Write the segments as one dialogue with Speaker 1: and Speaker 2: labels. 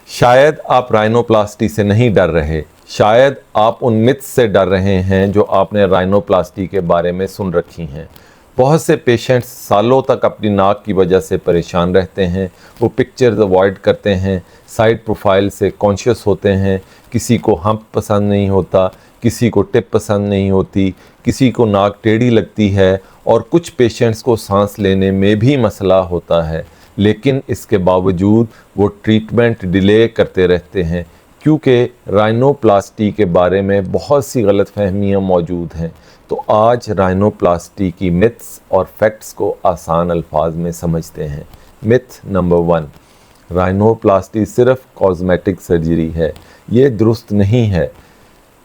Speaker 1: शायद आप राइनोप्लास्टी से नहीं डर रहे, शायद आप उन मिथ्स से डर रहे हैं जो आपने राइनोप्लास्टी के बारे में सुन रखी हैं। बहुत से पेशेंट्स सालों तक अपनी नाक की वजह से परेशान रहते हैं। वो पिक्चर्स अवॉइड करते हैं, साइड प्रोफाइल से कॉन्शियस होते हैं। किसी को हम्प पसंद नहीं होता, किसी को टिप पसंद नहीं होती, किसी को नाक टेढ़ी लगती है और कुछ पेशेंट्स को सांस लेने में भी मसला होता है। लेकिन इसके बावजूद वो ट्रीटमेंट डिले करते रहते हैं क्योंकि राइनोप्लास्टी के बारे में बहुत सी गलतफहमियां मौजूद हैं। तो आज राइनोप्लास्टी की मिथ्स और फैक्ट्स को आसान अल्फाज में समझते हैं। मिथ नंबर 1, राइनोप्लास्टी सिर्फ कॉस्मेटिक सर्जरी है। ये दुरुस्त नहीं है।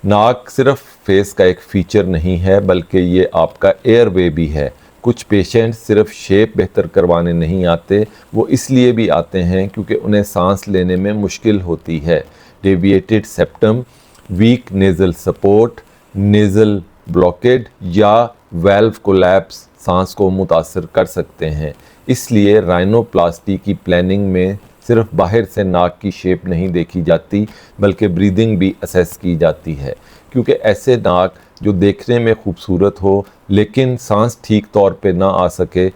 Speaker 1: नाक सिर्फ फेस का एक फीचर नहीं है, बल्कि ये आपका एयरवे भी है। कुछ पेशेंट सिर्फ शेप बेहतर करवाने नहीं आते, वो इसलिए भी आते हैं क्योंकि उन्हें सांस लेने में मुश्किल होती है। Deviated septum, weak nasal support, nasal blockade या वेल्व कोलैप्स सांस को मुतासर कर सकते हैं। इसलिए राइनोप्लास्टी की प्लानिंग में सिर्फ बाहर से नाक की शेप नहीं देखी जाती, बल्कि ब्रीदिंग भी असेस की जाती है, क्योंकि ऐसे नाक जो देखने में खूबसूरत हो लेकिन सांस ठीक तौर पे ना आ सके,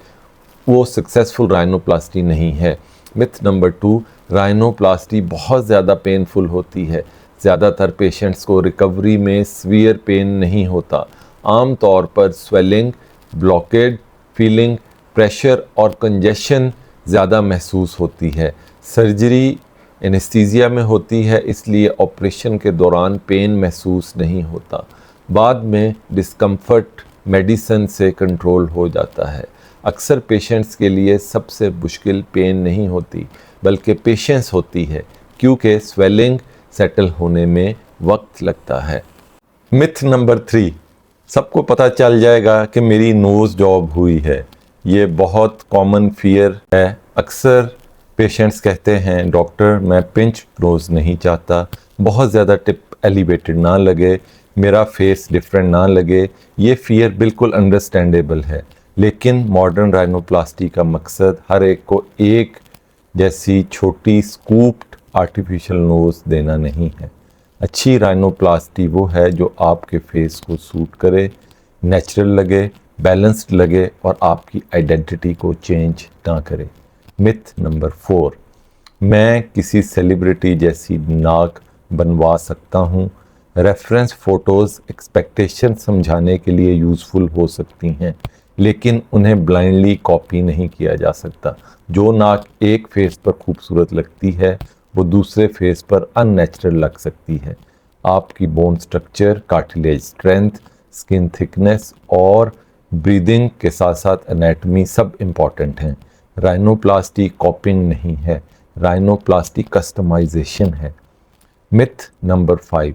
Speaker 1: वो सक्सेसफुल राइनोप्लास्टी नहीं है। मिथ नंबर 2, राइनोप्लास्टी बहुत ज़्यादा पेनफुल होती है। ज़्यादातर पेशेंट्स को रिकवरी में सीवियर पेन नहीं होता। आम तौर पर स्वेलिंग, ब्लॉकेड, फीलिंग, प्रेशर और कंजेशन ज़्यादा महसूस होती है। सर्जरी एनेस्थीसिया में होती है, इसलिए ऑपरेशन के दौरान पेन महसूस नहीं होता। बाद में डिस्कम्फर्ट मेडिसिन से कंट्रोल हो जाता है। अक्सर पेशेंट्स के लिए सबसे मुश्किल पेन नहीं होती, बल्कि पेशेंस होती है, क्योंकि स्वेलिंग सेटल होने में वक्त लगता है। मिथ नंबर 3, सबको पता चल जाएगा कि मेरी नोज़ जॉब हुई है। ये बहुत कॉमन फियर है। अक्सर पेशेंट्स कहते हैं, डॉक्टर मैं पिंच नोज़ नहीं चाहता, बहुत ज़्यादा टिप एलिवेटेड ना लगे, मेरा फेस डिफरेंट ना लगे। ये फियर बिल्कुल अंडरस्टैंडेबल है, लेकिन मॉडर्न राइनोप्लास्टी का मकसद हर एक को एक जैसी छोटी स्कूप्ड आर्टिफिशियल नोज़ देना नहीं है। अच्छी राइनोप्लास्टी वो है जो आपके फेस को सूट करे, नेचुरल लगे, बैलेंस्ड लगे और आपकी आइडेंटिटी को चेंज ना करे। मिथ नंबर 4, मैं किसी सेलिब्रिटी जैसी नाक बनवा सकता हूँ। रेफरेंस फ़ोटोज़ एक्सपेक्टेशन समझाने के लिए यूज़फुल हो सकती हैं, लेकिन उन्हें ब्लाइंडली कॉपी नहीं किया जा सकता। जो नाक एक फेस पर खूबसूरत लगती है, वो दूसरे फेस पर अननेचुरल लग सकती है। आपकी bone structure, cartilage strength, skin thickness और ब्रीदिंग के साथ साथ एनाटमी सब इम्पॉर्टेंट हैं। राइनोप्लास्टी कॉपिंग नहीं है, राइनोप्लास्टी कस्टमाइजेशन है। मिथ नंबर 5,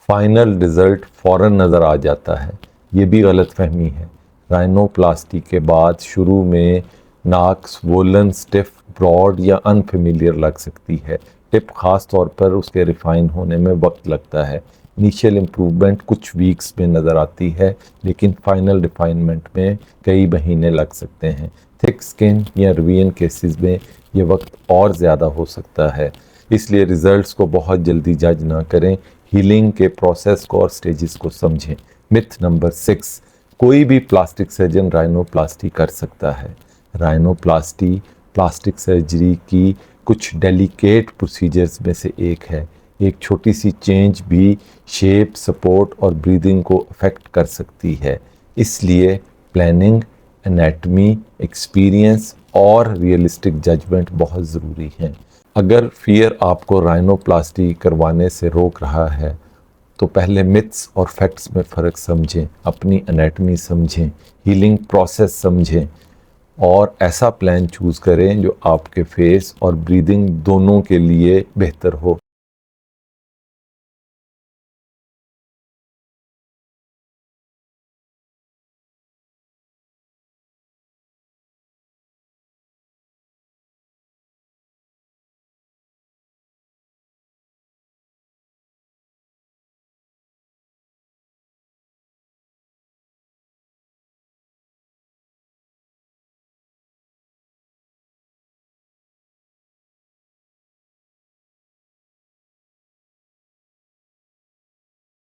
Speaker 1: फाइनल रिज़ल्ट फ़ौरन नज़र आ जाता है। ये भी गलतफहमी है। राइनोप्लास्टी के बाद शुरू में नाक स्वोलन, स्टिफ, ब्रॉड या अनफेमिलियर लग सकती है। टिप ख़ास तौर पर उसके रिफ़ाइन होने में वक्त लगता है। इनिशियल इम्प्रूवमेंट कुछ वीक्स में नज़र आती है, लेकिन फाइनल रिफाइनमेंट में कई महीने लग सकते हैं। थिक स्किन या रिवियन केसेस में ये वक्त और ज़्यादा हो सकता है, इसलिए रिज़ल्ट्स को बहुत जल्दी जज ना करें। हीलिंग के प्रोसेस को और स्टेजेस को समझें। मिथ नंबर 6, कोई भी प्लास्टिक सर्जन राइनोप्लास्टी कर सकता है। राइनोप्लास्टी प्लास्टिक सर्जरी की कुछ डेलिकेट प्रोसीजर्स में से एक है। एक छोटी सी चेंज भी शेप, सपोर्ट और ब्रीदिंग को अफेक्ट कर सकती है। इसलिए प्लानिंग, एनाटमी, एक्सपीरियंस और रियलिस्टिक जजमेंट बहुत ज़रूरी हैं। अगर फियर आपको राइनोप्लास्टी करवाने से रोक रहा है, तो पहले मिथ्स और फैक्ट्स में फ़र्क समझें, अपनी एनाटमी समझें, हीलिंग प्रोसेस समझें और ऐसा प्लान चूज़ करें जो आपके फेस और ब्रीदिंग दोनों के लिए बेहतर हो।